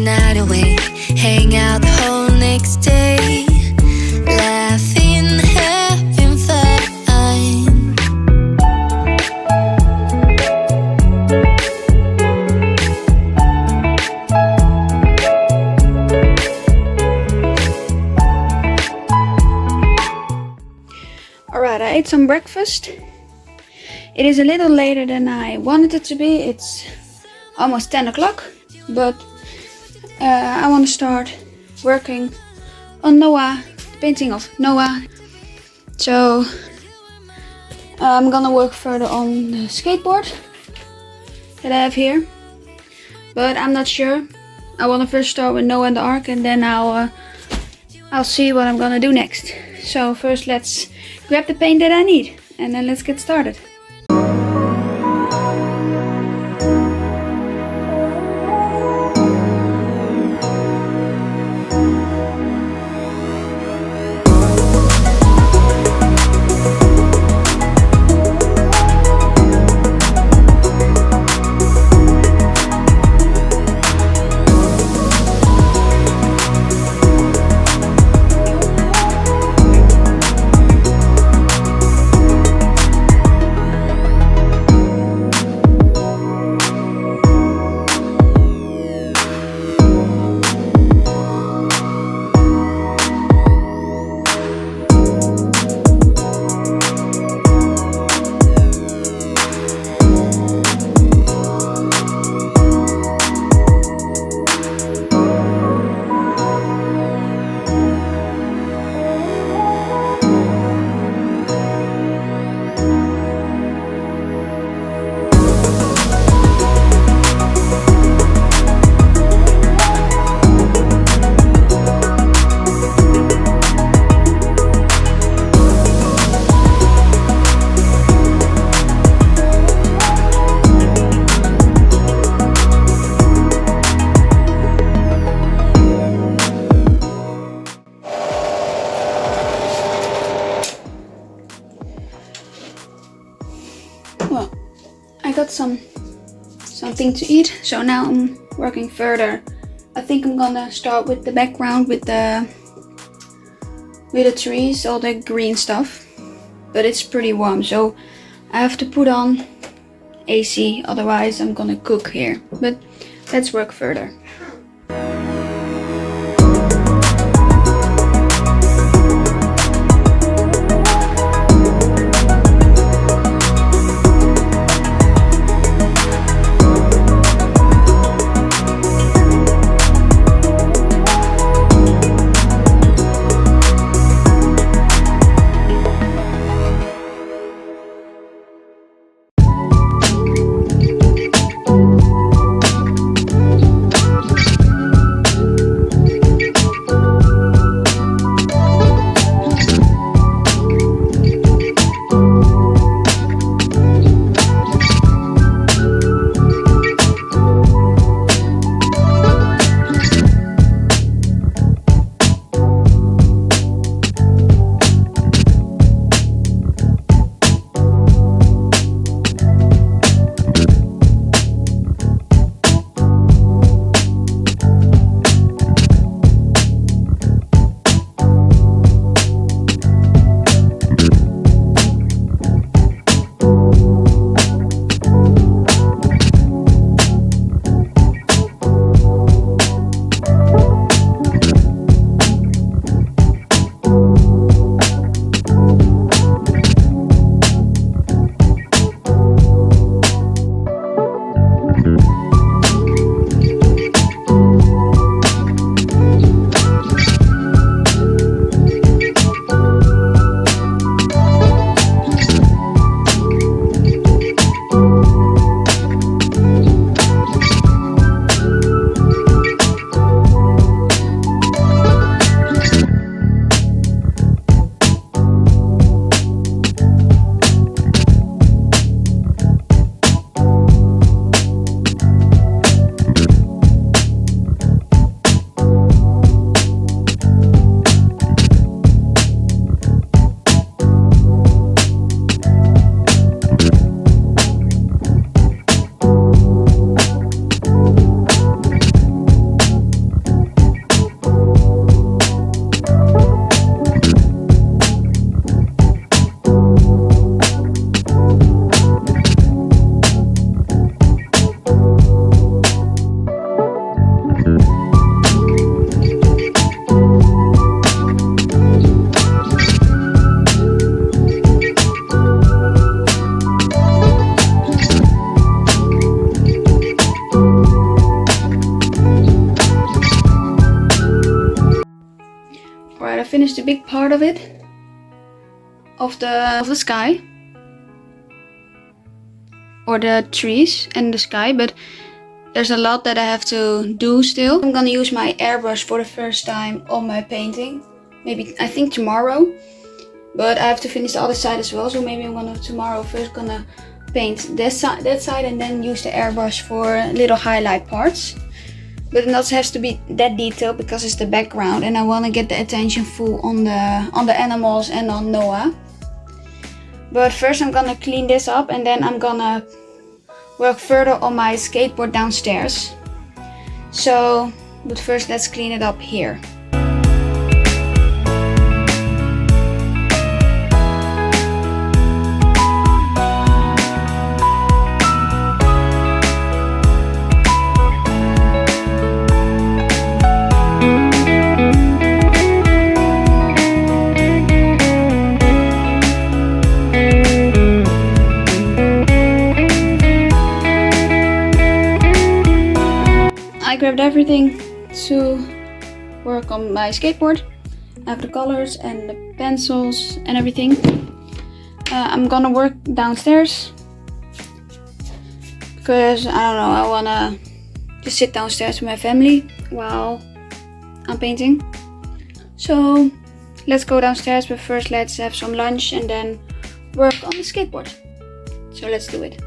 night away, hang out the whole next day, laughing, having fun. Alright, I ate some breakfast. It is a little later than I wanted it to be. It's almost 10 o'clock, but I want to start working on Noah, the painting of Noah. So I'm gonna work further on the skateboard that I have here, but I'm not sure. I want to first start with Noah and the Ark, and then I'll see what I'm gonna do next. So first let's grab the paint that I need, and then let's get started. Well, I got something to eat, so now I'm working further. I think I'm gonna start with the background with the trees, all the green stuff. But it's pretty warm, so I have to put on AC, otherwise I'm gonna cook here. But let's work further. finished a big part of it, of the sky, or the trees and the sky, but there's a lot that I have to do still. I'm gonna use my airbrush for the first time on my painting. Maybe, I think tomorrow, but I have to finish the other side as well, so maybe I'm gonna tomorrow first gonna paint that side and then use the airbrush for little highlight parts. But it not has to be that detailed because it's the background and I want to get the attention full on the animals and on Noah. But first I'm gonna clean this up and then I'm gonna work further on my skateboard downstairs. So, but first let's clean it up here. I grabbed everything to work on my skateboard. I have the colors and the pencils and everything. I'm gonna work downstairs because I don't know, I wanna just sit downstairs with my family while I'm painting. So let's go downstairs, but first let's have some lunch and then work on the skateboard. So let's do it.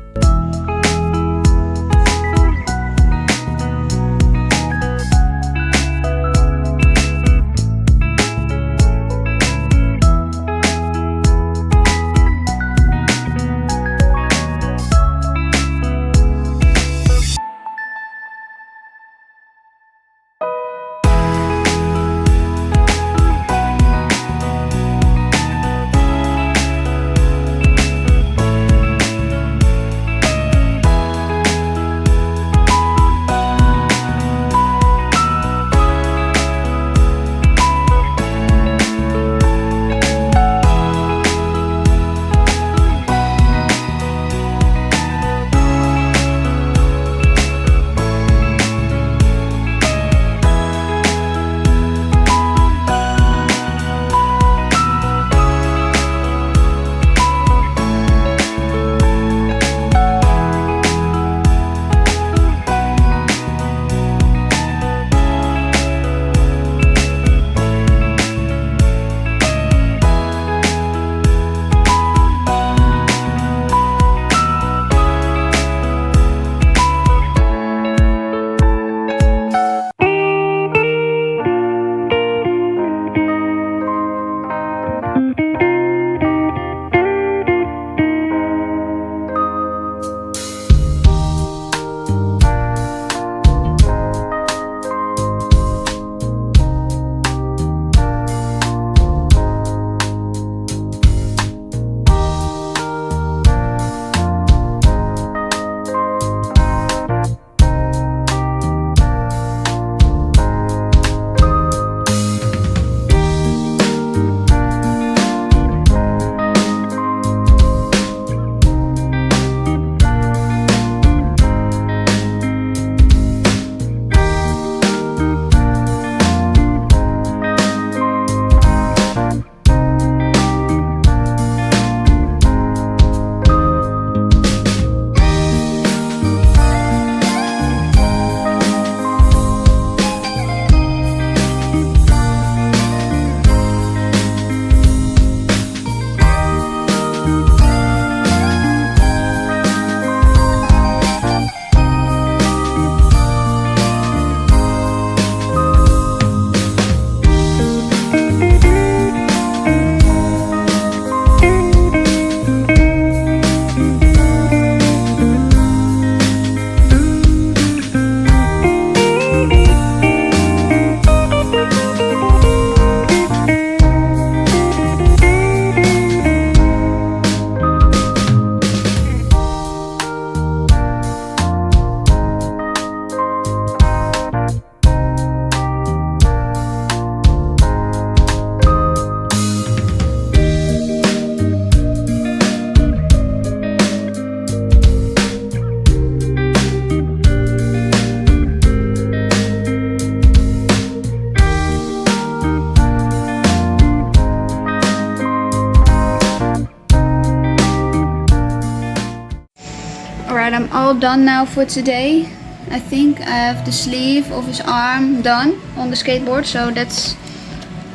all done now for today. I think I have the sleeve of his arm done on the skateboard, so that's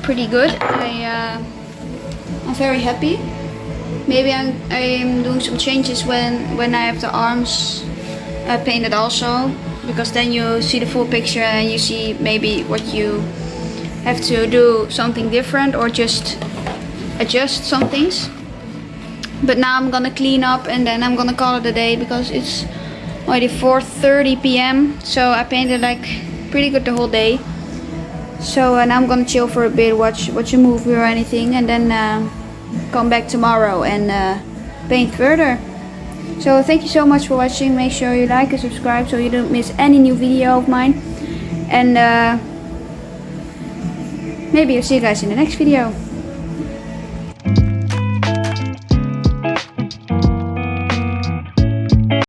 pretty good. I'm very happy. Maybe I'm doing some changes when I have the arms painted also, because then you see the full picture and you see maybe what you have to do something different or just adjust some things. But now I'm gonna clean up and then I'm gonna call it a day, because it's already 4:30 p.m. So I painted like pretty good the whole day. So now I'm gonna chill for a bit, watch a movie or anything, and then come back tomorrow and paint further. So thank you so much for watching. Make sure you like and subscribe so you don't miss any new video of mine. And maybe I'll see you guys in the next video.